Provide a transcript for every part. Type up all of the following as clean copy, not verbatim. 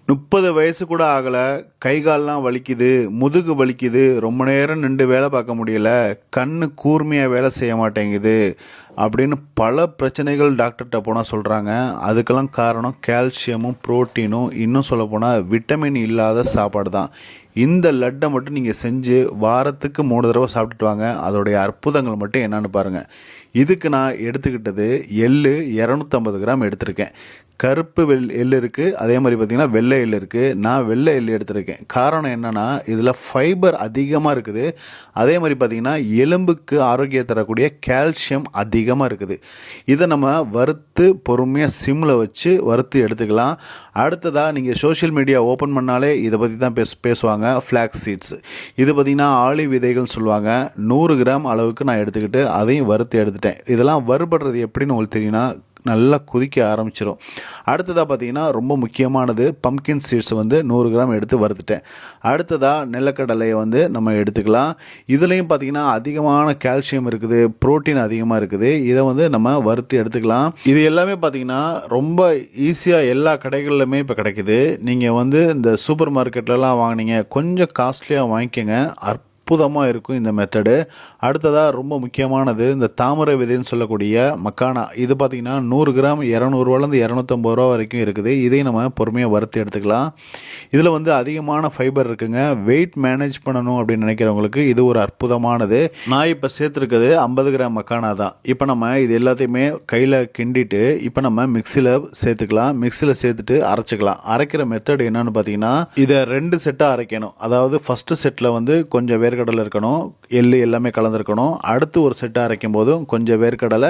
30 வயசு கூட ஆகல, கை கால்லாம் வலிக்குது, முதுகு வலிக்குது, ரொம்ப நேரம் நின்று வேலை பார்க்க முடியல, கண்ணு கூர்மையாக வேலை செய்ய மாட்டேங்குது அப்படின்னு பல பிரச்சனைகள் டாக்டர்கிட்ட போனால் சொல்கிறாங்க. அதுக்கெல்லாம் காரணம் கால்சியமும் புரோட்டீனும், இன்னும் சொல்லப்போனால் விட்டமின் இல்லாத சாப்பாடு தான். இந்த லட்டை மட்டும் நீங்கள் செஞ்சு வாரத்துக்கு 3 தடவை சாப்பிட்டுட்டு வாங்க. அதோடைய அற்புதங்கள் மட்டும் என்னென்னு பாருங்கள். இதுக்கு நான் எடுத்துக்கிட்டது எள்ளு 250 கிராம் எடுத்திருக்கேன். கருப்பு எள் இருக்குது, அதே மாதிரி பார்த்திங்கன்னா வெள்ளை எள் இருக்குது. நான் வெள்ளை எள் எடுத்திருக்கேன். காரணம் என்னென்னா இதில் ஃபைபர் அதிகமாக இருக்குது. அதே மாதிரி பார்த்திங்கன்னா எலும்புக்கு ஆரோக்கியம் தரக்கூடிய கால்சியம் அதிகமாக இருக்குது. இதை நம்ம வறுத்து பொறுமையாக சிம்மில் வச்சு வறுத்து எடுத்துக்கலாம். அடுத்ததாக நீங்கள் சோஷியல் மீடியா ஓப்பன் பண்ணாலே இதை பற்றி தான் பேசுவாங்க. ஃப்ளாக்ஸ் சீட்ஸ், இது பார்த்திங்கன்னா ஆலிவ் விதைகள் சொல்லுவாங்க. 100 கிராம் அளவுக்கு நான் எடுத்துக்கிட்டு அதையும் வறுத்து எடுத்துட்டேன். இதெல்லாம் வறுபடுறது எப்படின்னு உங்களுக்கு தெரியும்னா நல்லா கொதிக்க ஆரம்பிச்சிடும். அடுத்ததாக பார்த்திங்கன்னா ரொம்ப முக்கியமானது பம்கின் சீட்ஸ் 100 கிராம் எடுத்து வறுத்துட்டேன். அடுத்ததாக நிலக்கடலையை நம்ம எடுத்துக்கலாம். இதுலேயும் பார்த்திங்கன்னா அதிகமான கால்சியம் இருக்குது, புரோட்டீன் அதிகமாக இருக்குது. இதை நம்ம வறுத்து எடுத்துக்கலாம். இது எல்லாமே பார்த்திங்கன்னா ரொம்ப ஈஸியாக எல்லா கடைகள்லையுமே இப்போ கிடைக்குது. நீங்கள் இந்த சூப்பர் மார்க்கெட்லலாம் வாங்கினீங்க கொஞ்சம் காஸ்ட்லியாக வாங்கிக்கோங்க. அற்புதமாக இருக்கும் இந்த மெத்தடு. அடுத்ததாக ரொம்ப முக்கியமானது இந்த தாமரை விதைன்னு சொல்லக்கூடிய மக்கானா. இது பார்த்திங்கன்னா 100 கிராம் 200ரூவாலேருந்து 250 ரூபா வரைக்கும் இருக்குது. இதையும் நம்ம பொறுமையாக வறுத்து எடுத்துக்கலாம். இதில் அதிகமான ஃபைபர் இருக்குங்க. வெயிட் மேனேஜ் பண்ணணும் அப்படின்னு நினைக்கிறவங்களுக்கு இது ஒரு அற்புதமானது. நான் இப்போ சேர்த்துருக்குது 50 கிராம் மக்கானா தான். இப்போ நம்ம இது எல்லாத்தையுமே கையில் கிண்டிட்டு இப்போ நம்ம மிக்சியில் சேர்த்துக்கலாம். மிக்சியில் சேர்த்துட்டு அரைச்சிக்கலாம். அரைக்கிற மெத்தட் என்னன்னு பார்த்தீங்கன்னா இதை 2 செட்டாக அரைக்கணும். அதாவது ஃபஸ்ட்டு செட்டில் கொஞ்சம் வேர்க்கடலை இருக்கணும், எள்ளு எல்லாமே கலந்துருக்கணும். அடுத்து ஒரு செட்டை அரைக்கும் போதும் கொஞ்சம் வேர்க்கடலை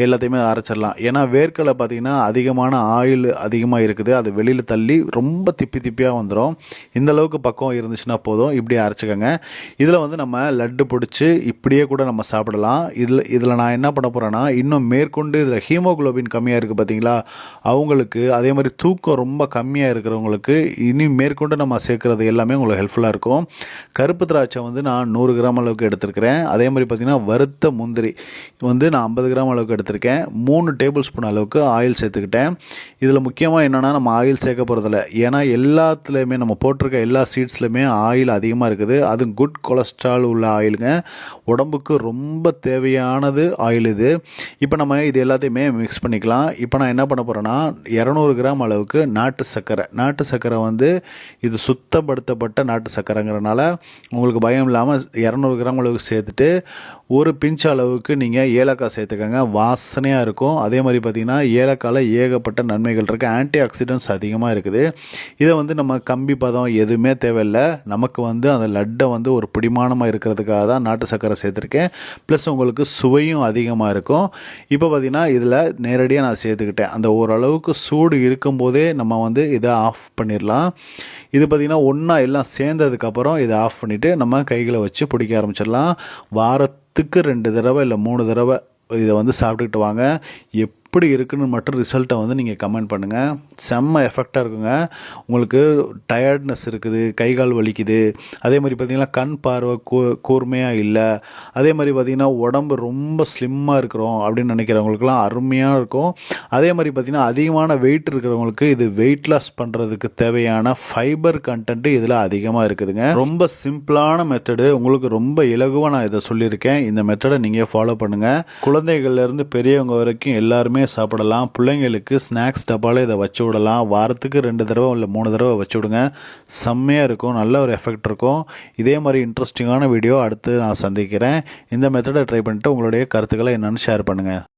எல்லாத்தையுமே அரைச்சிடலாம். ஏன்னா வேர்க்கடலை பார்த்திங்கன்னா அதிகமான ஆயில் அதிகமாக இருக்குது. அது வெளியில் தள்ளி ரொம்ப திப்பியாக வந்துடும். இந்தளவுக்கு பக்கம் இருந்துச்சுன்னா போதும். இப்படியே அரைச்சிக்கோங்க. இதில் நம்ம லட்டு பிடிச்சி இப்படியே கூட நம்ம சாப்பிடலாம். இதில் நான் என்ன பண்ண போகிறேன்னா இன்னும் மேற்கொண்டு இதில் ஹீமோகுளோபின் கம்மியாக இருக்குது பார்த்தீங்களா, அவங்களுக்கு அதே மாதிரி தூக்கம் ரொம்ப கம்மியாக இருக்கிறவங்களுக்கு இனி மேற்கொண்டு நம்ம சேர்க்குறது எல்லாமே உங்களுக்கு ஹெல்ப்ஃபுல்லாக இருக்கும். கருப்பு திராட்சை நான் 100 கிராம் அளவுக்கு எடுத்திருக்கிறேன். அதே மாதிரி பார்த்திங்கன்னா வறுத்த முந்திரி நான் 50 கிராம் அளவுக்கு எடுத்திருக்கேன். 3 டேபிள் ஸ்பூன் அளவுக்கு ஆயில் சேர்த்துக்கிட்டேன். இதில் முக்கியமாக என்னென்னா நம்ம ஆயில் சேர்க்க போகிறதில்ல. ஏன்னா எல்லாத்துலேயுமே நம்ம போட்டிருக்க எல்லா சீட்ஸ்லையுமே ஆயில் அதிகமாக இருக்குது. அது குட் கொலஸ்ட்ரால் உள்ள ஆயிலுங்க. உடம்புக்கு ரொம்ப தேவையானது ஆயில் இது. இப்போ நம்ம இது எல்லாத்தையுமே மிக்ஸ் பண்ணிக்கலாம். இப்போ நான் என்ன பண்ண போகிறேன்னா 200 கிராம் அளவுக்கு நாட்டு சர்க்கரை இது சுத்தப்படுத்தப்பட்ட நாட்டு சர்க்கரைங்கிறனால உங்களுக்கு பயம் இல்லாமல் 200 கிராம் அளவுக்கு சேர்த்துட்டு ஒரு பிஞ்ச் அளவுக்கு நீங்கள் ஏலக்காய் சேர்த்துக்கோங்க. வாசனையாக இருக்கும். அதே மாதிரி பார்த்திங்கன்னா ஏலக்காயில் ஏகப்பட்ட நன்மைகள் இருக்குது. ஆன்டி ஆக்சிடென்ட்ஸ் அதிகமாக இருக்குது. இதை நம்ம கம்பி பதம் எதுவுமே தேவையில்லை. நமக்கு அந்த லட்டை ஒரு பிடிமானமாக இருக்கிறதுக்காக தான் நாட்டு சர்க்கரை சேர்த்துருக்கேன். ப்ளஸ் உங்களுக்கு சுவையும் அதிகமாக இருக்கும். இப்போ பார்த்திங்கன்னா இதில் நேரடியாக நான் சேர்த்துக்கிட்டேன். அந்த ஓரளவுக்கு சூடு இருக்கும்போதே நம்ம இதை ஆஃப் பண்ணிடலாம். இது பார்த்திங்கன்னா ஒன்றா எல்லாம் சேர்ந்ததுக்கப்புறம் இதை ஆஃப் பண்ணிவிட்டு நம்ம கைகளை வச்சு பிடிக்க ஆரம்பிச்சிடலாம். வாரத்துக்கு 2 தடவை இல்லை 3 தடவை இதை சாப்பிட்டுக்கிட்டு வாங்க. எப்படி இருக்குன்னு மட்டும் ரிசல்ட்டை நீங்கள் கமெண்ட் பண்ணுங்கள். செம்ம எஃபெக்டாக இருக்குங்க. உங்களுக்கு டயர்ட்னஸ் இருக்குது, கை கால் வலிக்குது, அதே மாதிரி பார்த்திங்கன்னா கண் பார்வை கூர்மையாக இல்லை, அதே மாதிரி பார்த்திங்கன்னா உடம்பு ரொம்ப ஸ்லிம்மாக இருக்கிறோம் அப்படின்னு நினைக்கிறவங்களுக்குலாம் அருமையாக இருக்கும். அதே மாதிரி பார்த்திங்கன்னா அதிகமான வெயிட் இருக்கிறவங்களுக்கு இது வெயிட் லாஸ் பண்ணுறதுக்கு தேவையான ஃபைபர் கண்டென்ட்டு இதில் அதிகமாக இருக்குதுங்க. ரொம்ப சிம்பிளான மெத்தடு. உங்களுக்கு ரொம்ப இலகுவாக நான் இதை சொல்லியிருக்கேன். இந்த மெத்தடை நீங்கள் ஃபாலோ பண்ணுங்கள். குழந்தைகள்லேருந்து பெரியவங்க வரைக்கும் எல்லாருமே சாப்பிடலாம். பிள்ளைங்களுக்கு ஸ்நாக்ஸ் டப்பால இதை வச்சு விடலாம். வாரத்துக்கு 2 தடவை இல்லை 3 தடவை வச்சு விடுங்க. செம்மையாக இருக்கும். நல்ல ஒரு எஃபெக்ட் இருக்கும். இதே மாதிரி இன்ட்ரெஸ்டிங்கான வீடியோ அடுத்து நான் சந்திக்கிறேன். இந்த மெத்தடை ட்ரை பண்ணிட்டு உங்களுடைய கருத்துக்களை என்னென்னு ஷேர் பண்ணுங்கள்.